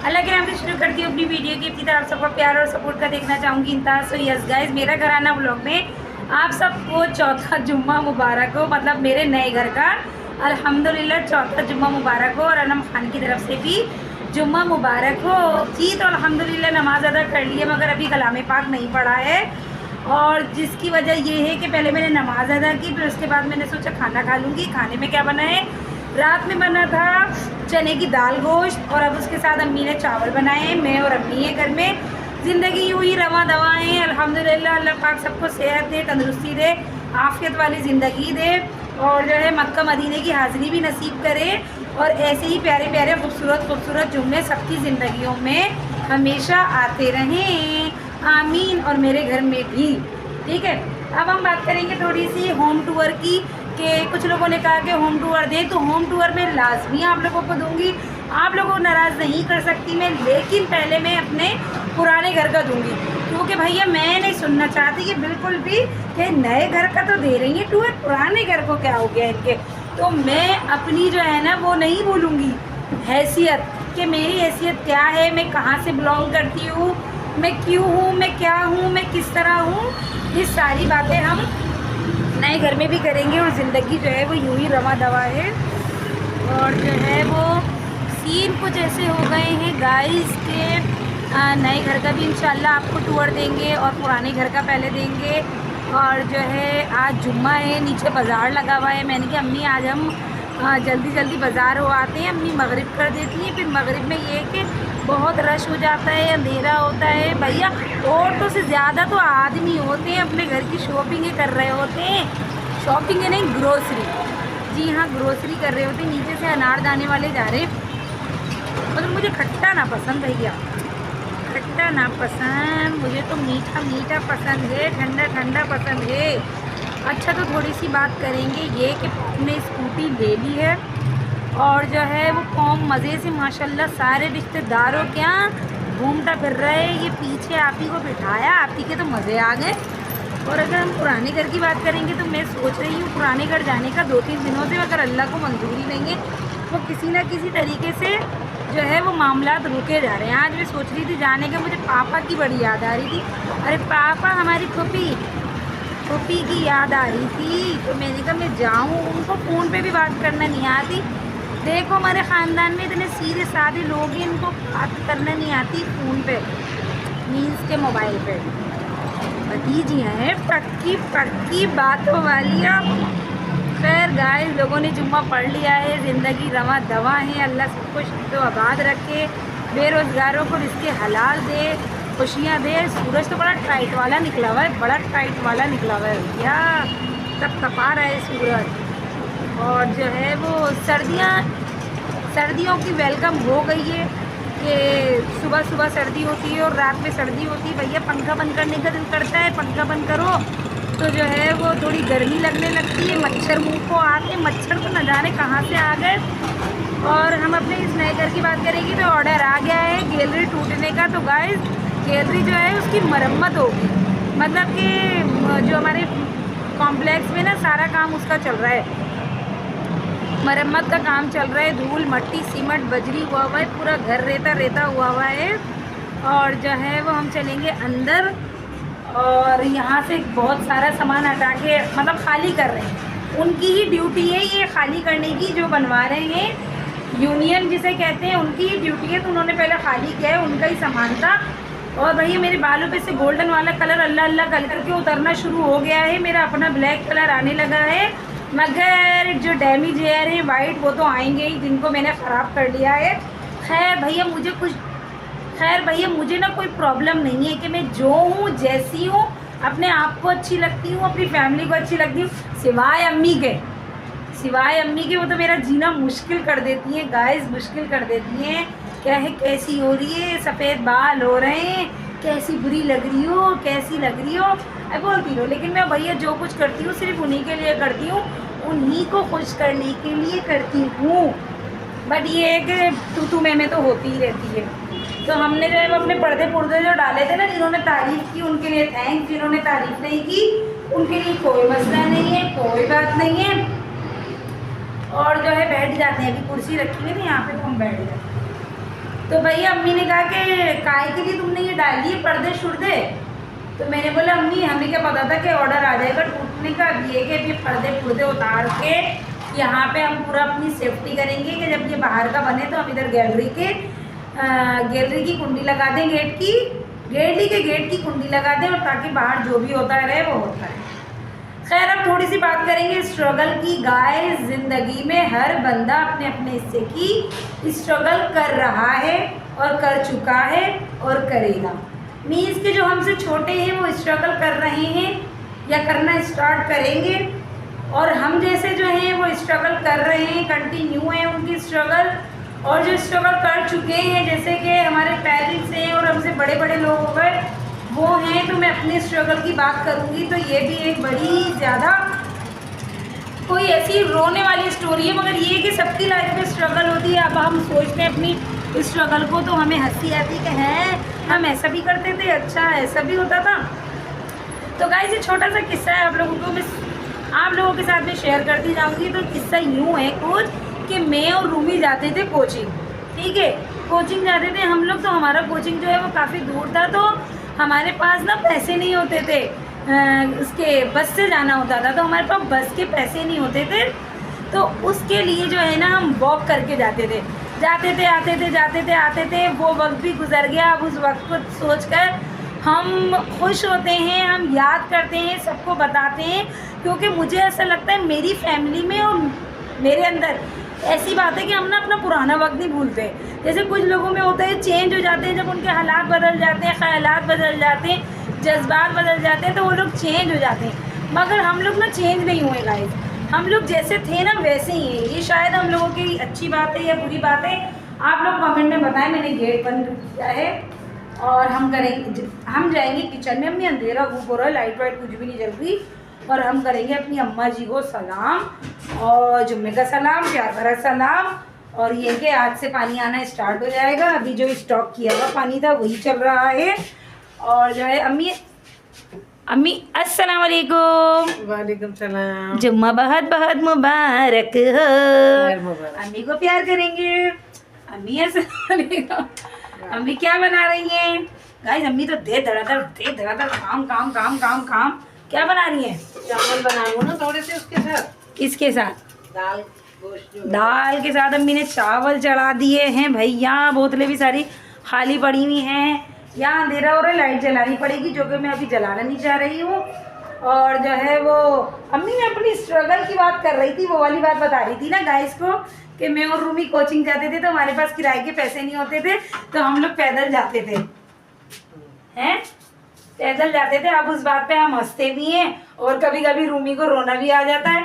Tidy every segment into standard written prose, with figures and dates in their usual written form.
अल्लाह के नाम से शुरू करती हूँ अपनी वीडियो की। अपनी तरफ सबका प्यार और सपोर्ट का देखना चाहूँगी इंतहा। सो यस गाइस, मेरा घराना व्लॉग में आप सबको चौथा जुम्मा मुबारक हो। मतलब मेरे नए घर का अल्हम्दुलिल्लाह चौथा जुम्मा मुबारक हो और अनम खान की तरफ से भी जुम्मा मुबारक हो जी। तो अल्हम्दुलिल्लाह नमाज़ अदा कर ली है, मगर अभी कलाम पाक नहीं पढ़ा है, और जिसकी वजह ये है कि पहले मैंने नमाज़ अदा की, फिर उसके बाद मैंने सोचा खाना खा लूँगी। खाने में क्या बना है, रात में बना था चने की दाल गोश्त, और अब उसके साथ अम्मी ने चावल बनाए हैं। मैं और अम्मी है घर में। ज़िंदगी यूँ ही रवा दवा है अल्हम्दुलिल्लाह। अल्लाह पाक सबको सेहत दे, तंदुरुस्ती दे, आफ़ियत वाली ज़िंदगी दे, और जो है मक्का मदीने की हाज़िरी भी नसीब करे, और ऐसे ही प्यारे प्यारे खूबसूरत खूबसूरत जुम्मे सबकी ज़िंदगियों में हमेशा आते रहें, आमीन। और मेरे घर में भी, ठीक है। अब हम बात करेंगे थोड़ी सी होम टूर की, कि कुछ लोगों ने कहा कि होम टूर दें, तो होम टूर में लाजमी आप लोगों को दूंगी। आप लोगों को नाराज़ नहीं कर सकती मैं, लेकिन पहले मैं अपने पुराने घर का दूंगी, क्योंकि भैया मैं नहीं सुनना चाहती कि बिल्कुल भी कि नए घर का तो दे रही है टूर, पुराने घर को क्या हो गया इनके। तो मैं अपनी जो है ना वो नहीं भूलूँगी हैसियत, कि मेरी हैसियत क्या है, मैं कहाँ से बिलोंग करती हूँ, मैं क्यों हूँ, मैं क्या हूँ, मैं किस तरह हूँ। ये सारी बातें हम नए घर में भी करेंगे, और ज़िंदगी जो है वो यूँ ही रवा दवा है। और जो है वो सीन कुछ ऐसे हो गए हैं गाइस के नए घर का भी इंशाल्लाह आपको टूर देंगे, और पुराने घर का पहले देंगे। और जो है आज जुम्मा है, नीचे बाज़ार लगा हुआ है। मैंने कहा अम्मी आज हम जल्दी जल्दी बाज़ार हो आते हैं। अम्मी मगरिब कर देती हैं, फिर मगरिब में ये कि बहुत रश हो जाता है, अंधेरा होता है। भैया औरतों से ज़्यादा तो आदमी होते हैं, अपने घर की शॉपिंग कर रहे होते हैं। शॉपिंग है नहीं, ग्रोसरी, जी हाँ ग्रोसरी कर रहे होते हैं। नीचे से अनारदाने वाले जा रहे। मतलब मुझे खट्टा ना पसंद भैया, खट्टा ना पसंद, मुझे तो मीठा मीठा पसंद है, ठंडा ठंडा पसंद है। अच्छा, तो थोड़ी सी बात करेंगे ये कि हमने स्कूटी ले ली है, और जो है वो कौम मज़े से माशाल्लाह सारे रिश्तेदारों क्या घूमता फिर रहे हैं। ये पीछे आप ही को बिठाया, आप ही के तो मज़े आ गए। और अगर हम पुराने घर की बात करेंगे तो मैं सोच रही हूँ पुराने घर जाने का 2-3 दिनों से, अगर अल्लाह को मंजूरी देंगे तो किसी न किसी तरीके से जो है वो मामलात रुके जा रहे हैं। आज मैं सोच रही थी जाने का, मुझे पापा की बड़ी याद आ रही थी। अरे पापा, हमारी फूफी की याद आ रही थी, तो मैंने कहा मैं जाऊँ। उनको फ़ोन पे भी बात करना नहीं आती। देखो हमारे ख़ानदान में इतने सीधे साधे लोग हैं, इनको बात करना नहीं आती फ़ोन पे, मीन्स के मोबाइल पे। भतीजियाँ हैं पक्की बातों वालियाँ। खैर गाइस, लोगों ने जुम्मा पढ़ लिया है, ज़िंदगी रवा दवा है। अल्लाह सबको शुद्ध आबाद रखे, बेरोज़गारों को रिज़्क़ हलाल दे, खुशियाँ दे। सूरज तो बड़ा टाइट वाला निकला हुआ है, बड़ा टाइट वाला निकला हुआ है भैया, तब तपा रहा है सूरज। और जो है वो सर्दियों की वेलकम हो गई है, कि सुबह सुबह सर्दी होती है और रात में सर्दी होती है। भैया पंखा बंद करने का दिल करता है, पंखा बंद करो तो जो है वो थोड़ी गर्मी लगने लगती है, मच्छर मुँह को आते, मच्छर तो न जाने कहाँ से आ गए। और हम अपने इस नए घर की बात करेंगे तो ऑर्डर आ गया है गैलरी टूटने का। तो गाइस, गैलरी जो है उसकी मरम्मत होगी, मतलब कि जो हमारे कॉम्प्लेक्स में ना सारा काम उसका चल रहा है, मरम्मत का काम चल रहा है। धूल मट्टी सीमेंट बजरी हुआ हुआ है, पूरा घर रेता हुआ है। और जो है वो हम चलेंगे अंदर, और यहाँ से बहुत सारा सामान हटा के मतलब खाली कर रहे हैं। उनकी ही ड्यूटी है ये खाली करने की, जो बनवा रहे हैं यूनियन जिसे कहते हैं, उनकी ही ड्यूटी है। तो उन्होंने पहले खाली किया है, उनका ही सामान था। और भैया मेरे बालों पे से गोल्डन वाला कलर अल्लाह अल्लाह कर करके उतरना शुरू हो गया है, मेरा अपना ब्लैक कलर आने लगा है। मगर जो डैमेज हेयर है वाइट, वो तो आएंगे ही, जिनको मैंने ख़राब कर लिया है। खैर भैया मुझे ना कोई प्रॉब्लम नहीं है कि मैं जो हूँ जैसी हूँ, अपने आप को अच्छी लगती हूँ, अपनी फैमिली को अच्छी लगती हूँ, सिवाय अम्मी के। वो तो मेरा जीना मुश्किल कर देती हैं गाइस, मुश्किल कर देती हैं। क्या है, कैसी हो रही है, सफ़ेद बाल हो रहे हैं, कैसी बुरी लग रही हो, कैसी लग रही हो, बोलती रहो। लेकिन मैं भैया जो कुछ करती हूँ सिर्फ उन्हीं के लिए करती हूँ, उन्हीं को खुश करने के लिए करती हूँ। बट ये है कि तू मैं तो होती ही रहती है। तो हमने जो है वो अपने पर्दे जो डाले थे ना, जिन्होंने तारीफ़ की उनके लिए थैंक्स, जिन्होंने तारीफ़ नहीं की उनके लिए कोई मसला नहीं है, कोई बात नहीं है। और जो है बैठ जाते हैं, अभी कुर्सी रखी है ना यहाँ पे, तो हम बैठ जाते हैं। तो भैया अम्मी ने कहा कि काय के लिए तुमने ये डाल दिए पर्दे शुर्दे। तो मैंने बोला अम्मी हमें क्या पता था कि ऑर्डर आ जाएगा टूटने का। अब ये कि अभी पर्दे पुर्दे उतार के यहाँ पे हम पूरा अपनी सेफ्टी करेंगे कि जब ये बाहर का बने तो हम इधर गैलरी की कुंडी लगा दें, गेट की कुंडी लगा दें, और ताकि बाहर जो भी होता रहे वो होता है। खैर अब थोड़ी सी बात करेंगे स्ट्रगल की। गाइस ज़िंदगी में हर बंदा अपने अपने हिस्से की स्ट्रगल कर रहा है और कर चुका है और करेगा। मीन्स के जो हमसे छोटे हैं वो स्ट्रगल कर रहे हैं या करना स्टार्ट करेंगे, और हम जैसे जो हैं वो स्ट्रगल कर रहे हैं, कंटिन्यू है उनकी स्ट्रगल। और जो स्ट्रगल कर चुके हैं जैसे कि हमारे पेरेंट्स हैं और हमसे बड़े बड़े लोग हो गए वो हैं, तो मैं अपने स्ट्रगल की बात करूँगी तो ये भी एक बड़ी ज़्यादा कोई ऐसी रोने वाली स्टोरी है, मगर ये कि सबकी लाइफ में स्ट्रगल होती है। अब हम सोचते हैं अपनी स्ट्रगल को तो हमें हंसी आती कि हैं हम ऐसा भी करते थे, अच्छा ऐसा भी होता था। तो गाइस ये छोटा सा किस्सा है आप लोगों के साथ में शेयर करती जाऊँगी। तो किस्सा यूँ है कुछ कि मैं और रूमी जाते थे कोचिंग, ठीक है, कोचिंग जाते थे हम लोग। तो हमारा कोचिंग जो है वो काफ़ी दूर था, तो हमारे पास ना पैसे नहीं होते थे, उसके बस से जाना होता था, तो हमारे पास बस के पैसे नहीं होते थे। तो उसके लिए जो है ना हम वॉक करके जाते थे, आते थे। वो वक्त भी गुजर गया। अब उस वक्त को सोचकर हम खुश होते हैं, हम याद करते हैं, सबको बताते हैं, क्योंकि मुझे ऐसा लगता है मेरी फैमिली में और मेरे अंदर ऐसी बात है कि हम ना अपना पुराना वक्त नहीं भूलते। जैसे कुछ लोगों में होता है चेंज हो जाते हैं, जब उनके हालात बदल जाते हैं, ख्यालात बदल जाते हैं, जज्बात बदल जाते हैं, तो वो लोग चेंज हो जाते हैं। मगर हम लोग ना चेंज नहीं हुए गाइस, हम लोग जैसे थे ना वैसे ही हैं। ये शायद हम लोगों की अच्छी बात है या बुरी बात है, आप लोग कमेंट में बताएं। मैंने गेट बंद किया है और हम जाएंगे किचन में। अम्मी अंधेरा घूम हो रहा है, लाइट वाइट कुछ भी नहीं जल रही, और हम करेंगे अपनी अम्मा जी को सलाम और जुम्मे का सलाम, प्यार भरा सलाम। और ये कि आज से पानी आना स्टार्ट हो जाएगा। अभी जो स्टॉक किया हुआ पानी था वही चल रहा है। और जो है अम्मी अस्सलाम वालेकुम। वालेकुम सलाम। जुम्मा बहुत बहुत मुबारक हो। अम्मी को प्यार करेंगे। अम्मी अस्सलाम वालेकुम। अम्मी क्या बना रही हैं गाइस? अम्मी तो दे धड़ाधड़ काम। क्या बना रही हैं? चावल बनाऊंगा ना थोड़े से उसके साथ। किसके साथ? दाल गोश्त जो दाल के साथ अम्मी ने चावल चढ़ा दिए हैं भैया। बोतलें भी सारी खाली पड़ी हुई हैं। यहाँ अंधेरा हो रहा है, लाइट जलानी पड़ेगी, जो कि मैं अभी जलाना नहीं चाह रही हूँ। और जो है वो अम्मी ने अपनी स्ट्रगल की बात कर रही थी, वो वाली बात बता रही थी ना गाइस को कि मैं और रूमी कोचिंग जाते थे तो हमारे पास किराए के पैसे नहीं होते थे, तो हम लोग पैदल जाते थे, हैं पैदल जाते थे। अब उस बात पे हम हंसते भी हैं और कभी कभी रूमी को रोना भी आ जाता है।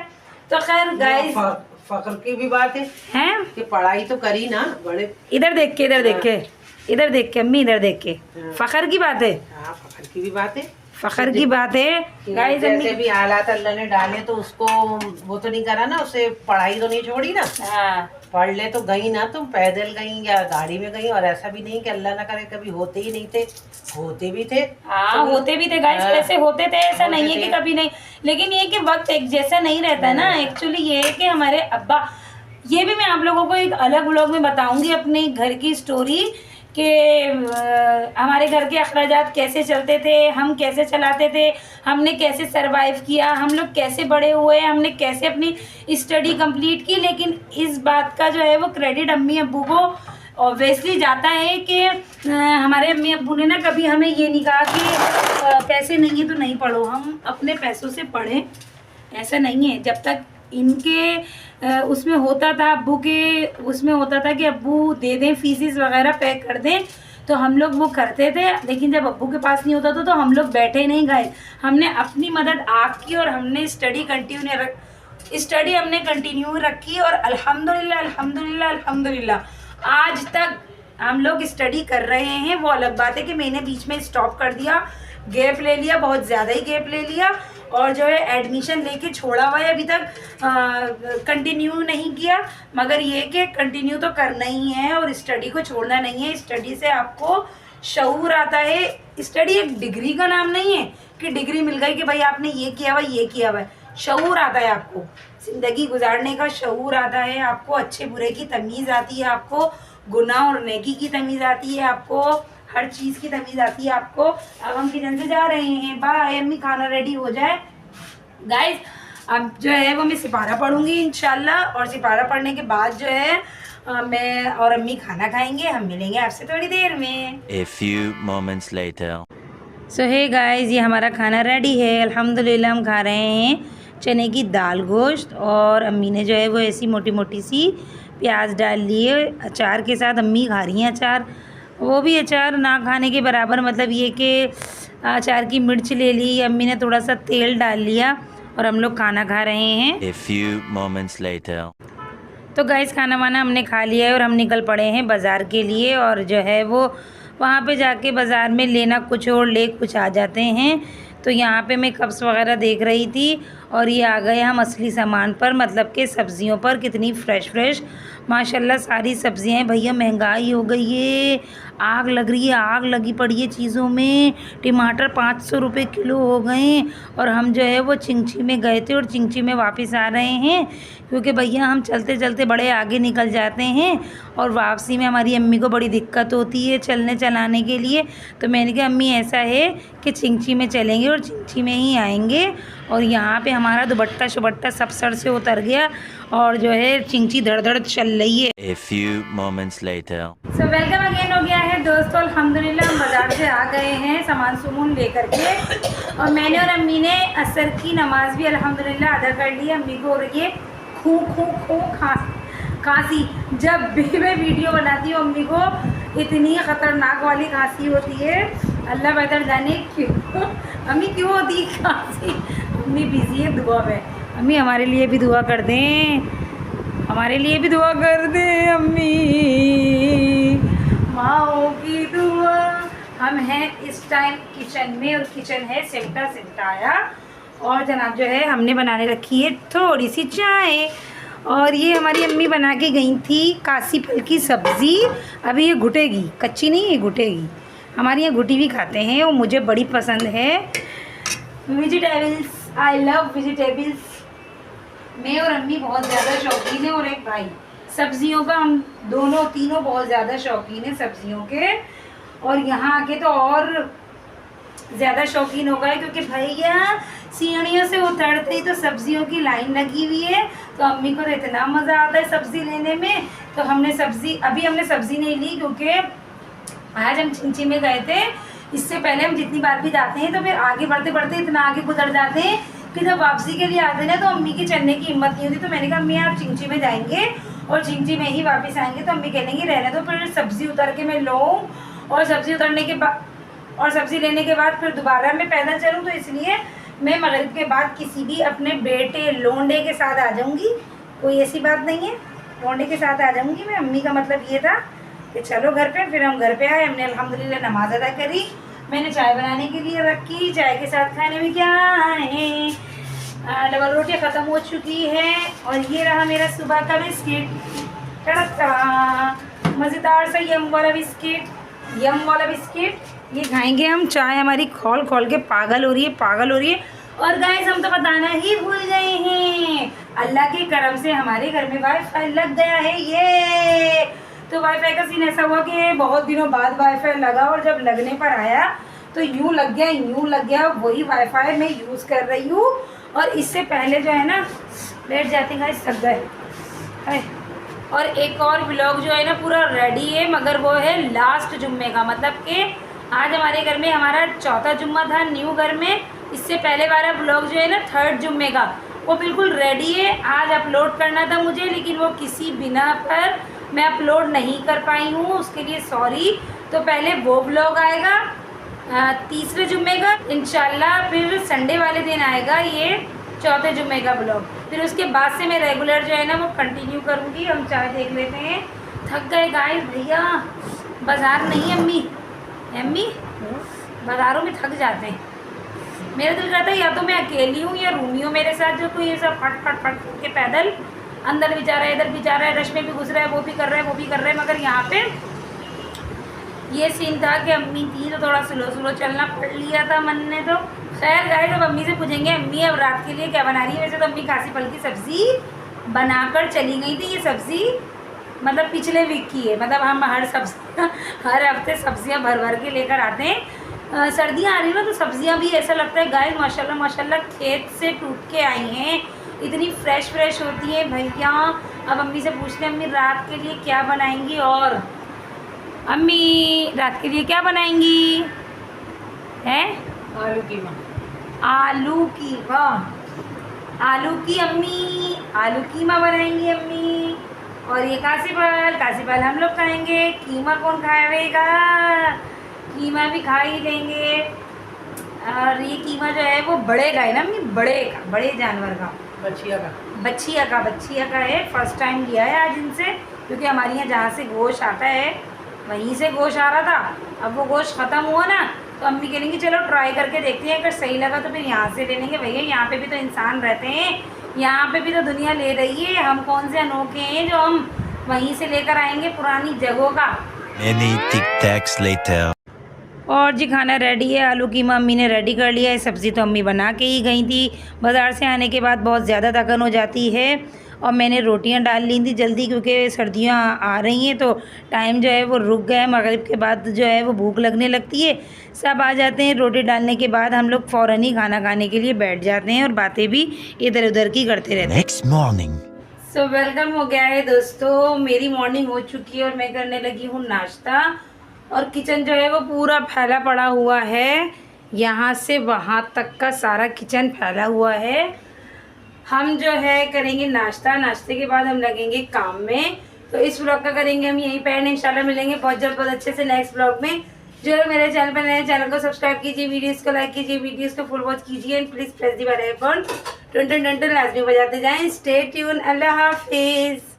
तो खैर गाइस फख्र की भी बात है हैं कि पढ़ाई तो करी ना बड़े। इधर देख के अम्मी, इधर देख के फख्र की बात है। हाँ फख्र की भी बात है, फख्र की बात है गाइस। जैसे भी हालात अल्लाह ने डाले तो उसको वो तो नहीं करा ना, उसे पढ़ाई तो नहीं छोड़ी ना। हाँ पढ़ ले तो गई ना, तुम पैदल गई या गाड़ी में गई। और ऐसा भी नहीं कि अल्लाह ना करे कभी होते ही नहीं थे, होते भी थे। हाँ होते भी थे गाइस, पैसे होते थे, ऐसा नहीं है कि कभी नहीं। लेकिन ये कि वक्त एक जैसा नहीं रहता ना। एक्चुअली ये है कि हमारे अब्बा, ये भी मैं आप लोगों को एक अलग व्लॉग में बताऊंगी अपने घर की स्टोरी कि हमारे घर के अखराजात कैसे चलते थे, हम कैसे चलाते थे, हमने कैसे सरवाइव किया, हम लोग कैसे बड़े हुए, हमने कैसे अपनी स्टडी कंप्लीट की। लेकिन इस बात का जो है वो क्रेडिट अम्मी अब्बू को ऑब्वियसली जाता है कि हमारे अम्मी अब्बू ने ना कभी हमें ये नहीं कहा कि पैसे नहीं है तो नहीं पढ़ो। हम अपने पैसों से पढ़ें, ऐसा नहीं है। जब तक इनके उसमें होता था, अब्बू के उसमें होता था कि अब्बू दे दें फीसिस वगैरह पे कर दें, तो हम लोग वो करते थे। लेकिन जब अब्बू के पास नहीं होता तो हम लोग बैठे नहीं गए, हमने अपनी मदद आप की और हमने स्टडी हमने कंटिन्यू रखी। और अल्हम्दुलिल्लाह आज तक हम लोग स्टडी कर रहे हैं। वो अलग बात है कि मैंने बीच में स्टॉप कर दिया, गैप ले लिया, बहुत ज़्यादा ही गैप ले लिया, और जो है एडमिशन लेके छोड़ा हुआ है, अभी तक कंटिन्यू नहीं किया। मगर ये कि कंटिन्यू तो करना ही है और स्टडी को छोड़ना नहीं है। स्टडी से आपको शऊर आता है। स्टडी एक डिग्री का नाम नहीं है कि डिग्री मिल गई कि भाई आपने ये किया हुआ है। शऊर आता है आपको, ज़िंदगी गुजारने का शऊर आता है आपको, अच्छे बुरे की तमीज़ आती है आपको, गुनाह और नेकी की तमीज़ आती है आपको, हर चीज़ की तमीज़ आती है आपको। अब हम किचन से जा रहे हैं, बाय। अम्मी खाना रेडी हो जाए गाइस। अब जो है वो मैं सिपारा पढ़ूंगी इंशाल्लाह, और सिपारा पढ़ने के बाद जो है मैं और अम्मी खाना खाएंगे। हम मिलेंगे आपसे थोड़ी देर में। A few moments later. So hey guys, ये हमारा खाना रेडी है अल्हम्दुलिल्लाह। हम खा रहे हैं चने की दाल गोश्त, और अम्मी ने जो है वो ऐसी मोटी मोटी सी प्याज डाल लिए अचार के साथ। अम्मी खा रही हैं अचार, वो भी अचार ना खाने के बराबर, मतलब ये कि अचार की मिर्च ले ली, अम्मी ने थोड़ा सा तेल डाल लिया, और हम लोग खाना खा रहे हैं। A few moments later. तो गाइस खाना वाना हमने खा लिया है और हम निकल पड़े हैं बाज़ार के लिए। और जो है वो वहाँ पे जाके बाज़ार में लेना कुछ और ले कुछ आ जाते हैं। तो यहाँ पे मैं कप्स वगैरह देख रही थी, और ये आ गए हम असली सामान पर, मतलब कि सब्ज़ियों पर। कितनी फ़्रेश माशाल्लाह सारी सब्ज़ियाँ हैं। भैया महंगाई हो गई है, आग लग रही है, आग लगी पड़ी है चीज़ों में। टमाटर 500 रुपये किलो हो गए। और हम जो है वो चिंची में गए थे और चिंची में वापस आ रहे हैं, क्योंकि भैया हम चलते चलते बड़े आगे निकल जाते हैं, और वापसी में हमारी अम्मी को बड़ी दिक्कत होती है चलने चलाने के लिए। तो मैंने कहा अम्मी ऐसा है कि चिंची में चलेंगे और चिंची में ही आएंगे। और यहाँ पे हमारा दुपट्टा शुबट्टा सब सर से उतर गया, और जो है चिंची धड़ धड़ चल रही है। A few moments later. So welcome again हो गया है दोस्तों। अल्हम्दुलिल्लाह हम बाज़ार से आ गए हैं सामान सुमून लेकर के, और मैंने और अम्मी ने असर की नमाज़ भी अल्हम्दुलिल्लाह अदा कर ली। अम्मी को हो रही है खू खांसी। जब भी मैं वीडियो बनाती हूँ अम्मी को इतनी ख़तरनाक वाली खांसी होती है, अल्लाह बेहतर जाने क्यों अम्मी क्यों होती है खांसी। अम्मी बिजी है दुआ में। अम्मी हमारे लिए भी दुआ कर दें, हमारे लिए भी दुआ कर दें अम्मी, माओ की दुआ। हम हैं इस टाइम किचन में, और किचन है सिमटाया, और जनाब जो है हमने बनाने रखी है थोड़ी सी चाय। और ये हमारी अम्मी बना के गई थी कासी फल की सब्ज़ी। अभी ये घुटेगी, कच्ची नहीं, ये घुटेगी। हमारे यहाँ घुटी भी खाते हैं, और मुझे बड़ी पसंद है वेजिटेबल्स। I love vegetables. मैं और अम्मी बहुत ज़्यादा शौकीन है, और एक भाई सब्जियों का। हम दोनों तीनों बहुत ज़्यादा शौकीन है सब्जियों के, और यहाँ आके तो और ज़्यादा शौकीन हो गए, क्योंकि भैया सीढ़ियों से उतरते ही तो सब्जियों की लाइन लगी हुई है। तो अम्मी को तो इतना मज़ा आता है सब्ज़ी लेने में। तो हमने सब्ज़ी नहीं ली, क्योंकि आज हम चिंची में गए थे। इससे पहले हम जितनी बार भी जाते हैं तो फिर आगे बढ़ते बढ़ते इतना आगे गुजर जाते हैं कि जब वापसी के लिए आते हैं ना तो अम्मी की चलने की हिम्मत नहीं होती। तो मैंने कहा अम्मी आप चिंची में जाएंगे और चिंची में ही वापस आएंगे। तो अम्मी कहेंगी रहने दो, फिर सब्ज़ी उतर के मैं लूँ, और सब्ज़ी उतरने के बाद और सब्ज़ी लेने के बाद फिर दोबारा मैं पैदल चलूँ। तो इसलिए मैं मगरिब के बाद किसी भी अपने बेटे लोंडे के साथ आ जाऊँगी। कोई ऐसी बात नहीं है, लोंडे के साथ आ जाऊँगी मैं। अम्मी का मतलब ये था कि चलो घर पे। फिर हम घर पे आए, हमने अल्हम्दुलिल्लाह नमाज अदा करी। मैंने चाय बनाने के लिए रखी। चाय के साथ खाने में क्या है, डबल रोटी ख़त्म हो चुकी है, और ये रहा मेरा सुबह का बिस्किट, कड़क मज़ेदार सा यम वाला बिस्किट। ये खाएंगे हम। चाय हमारी खोल खोल के पागल हो रही है। और गाइस हम तो बताना ही भूल गए हैं, अल्लाह के करम से हमारे घर में वाईफाई लग गया है। ये तो वाईफाई का सीन ऐसा हुआ कि बहुत दिनों बाद वाईफाई लगा, और जब लगने पर आया तो यूँ लग गया। वही वाईफाई मैं यूज़ कर रही हूँ। और इससे पहले जो है ना, बैठ जाते हैं गाइस, थक गए। और एक और व्लॉग जो है ना पूरा रेडी है, मगर वो है लास्ट जुम्मे का। मतलब कि आज हमारे घर में हमारा चौथा जुम्मा था न्यू घर में। इससे पहले वाला व्लॉग जो है ना 3rd जुम्मे का, वो बिल्कुल रेडी है। आज अपलोड करना था मुझे, लेकिन वो किसी बिना पर मैं अपलोड नहीं कर पाई हूँ, उसके लिए सॉरी। तो पहले वो व्लॉग आएगा 3रे जुम्मे का इंशाल्लाह, फिर संडे वाले दिन आएगा ये 4थे जुम्मे का ब्लॉग। फिर उसके बाद से मैं रेगुलर जो है ना वो कंटिन्यू करूँगी। हम चाय देख लेते हैं। थक गए गाइस भैया, बाज़ार नहीं अम्मी बाज़ारों में थक जाते हैं। मेरा दिल करता है या तो मैं अकेली हूँ या रूमी हूँ मेरे साथ, जो कोई ये सब फट के पैदल अंदर भी जा रहा है, इधर भी जा रहा है, रश में भी घुस रहा है, वो भी कर रहा है। मगर यहाँ पे ये सीन था कि अम्मी थी तो थोड़ा स्लो चलना पड़ लिया था मन ने। तो खैर गाइस अब अम्मी से पूछेंगे अम्मी अब रात के लिए क्या बना रही है। वैसे तो अम्मी कासी फल की सब्ज़ी बनाकर चली गई थी। ये सब्ज़ी मतलब पिछले वीक की है। मतलब हम हर हफ्ते सब्जियां भर भर के लेकर आते हैं। सर्दियां आ रही ना तो सब्जियां भी ऐसा लगता है गाइस माशाल्लाह माशाल्लाह खेत से टूट के आई हैं, इतनी फ्रेश फ्रेश होती है भैया। अब अम्मी से पूछते हैं अम्मी रात के लिए क्या बनाएंगी, और अम्मी रात के लिए क्या बनाएंगी हैं? आलू कीमा। आलू कीमा, आलू की अम्मी आलू कीमा बनाएंगी अम्मी। और ये काशीफल हम लोग खाएंगे, कीमा कौन खाएगा? कीमा भी खा ही लेंगे। और ये कीमा जो है वो बड़े का है ना अम्मी, बड़े जानवर का, बच्चिया का है। फर्स्ट टाइम लिया है आज इनसे, क्योंकि हमारे यहाँ जहाँ से गोश्त आता है वहीं से गोश्त आ रहा था। अब वो गोश्त ख़त्म हुआ ना तो अम्मी कहेंगी चलो ट्राई करके देखते हैं, अगर सही लगा तो फिर यहाँ से ले लेंगे। भैया यहाँ पे भी तो इंसान रहते हैं, यहाँ पे भी तो दुनिया ले रही है, हम कौन से अनोखे हैं जो हम वहीं से लेकर आएंगे पुरानी जगहों का। Many tic-tacs later. और जी खाना रेडी है, आलू कीमा अम्मी ने रेडी कर लिया है। सब्ज़ी तो अम्मी बना के ही गई थी, बाज़ार से आने के बाद बहुत ज़्यादा थकन हो जाती है। और मैंने रोटियां डाल ली थी जल्दी, क्योंकि सर्दियां आ रही हैं तो टाइम जो है वो रुक गया है। मगरिब के बाद जो है वो भूख लगने लगती है, सब आ जाते हैं। रोटी डालने के बाद हम लोग फ़ौरन ही खाना खाने के लिए बैठ जाते हैं और बातें भी इधर उधर की करते रहते हैं। Next morning. सो वेलकम हो गया है दोस्तों, मेरी मॉर्निंग हो चुकी है और मैं करने लगी हूँ नाश्ता। और किचन जो है वो पूरा फैला पड़ा हुआ है, यहाँ से वहाँ तक का सारा किचन फैला हुआ है। हम जो है करेंगे नाश्ता, नाश्ते के बाद हम लगेंगे काम में। तो इस ब्लॉग का करेंगे हम यहीं पर, इंशाल्लाह मिलेंगे बहुत जल्द बहुत अच्छे से नेक्स्ट ब्लॉग में। जो मेरे चैनल पर नए, चैनल को सब्सक्राइब कीजिए, वीडियोस को लाइक कीजिए, वीडियोस को फुल वॉच कीजिए and please press the bell icon, टन टन टन टन लाजमी बजाते जाएं। स्टे ट्यून, अल्लाह हाफिज़।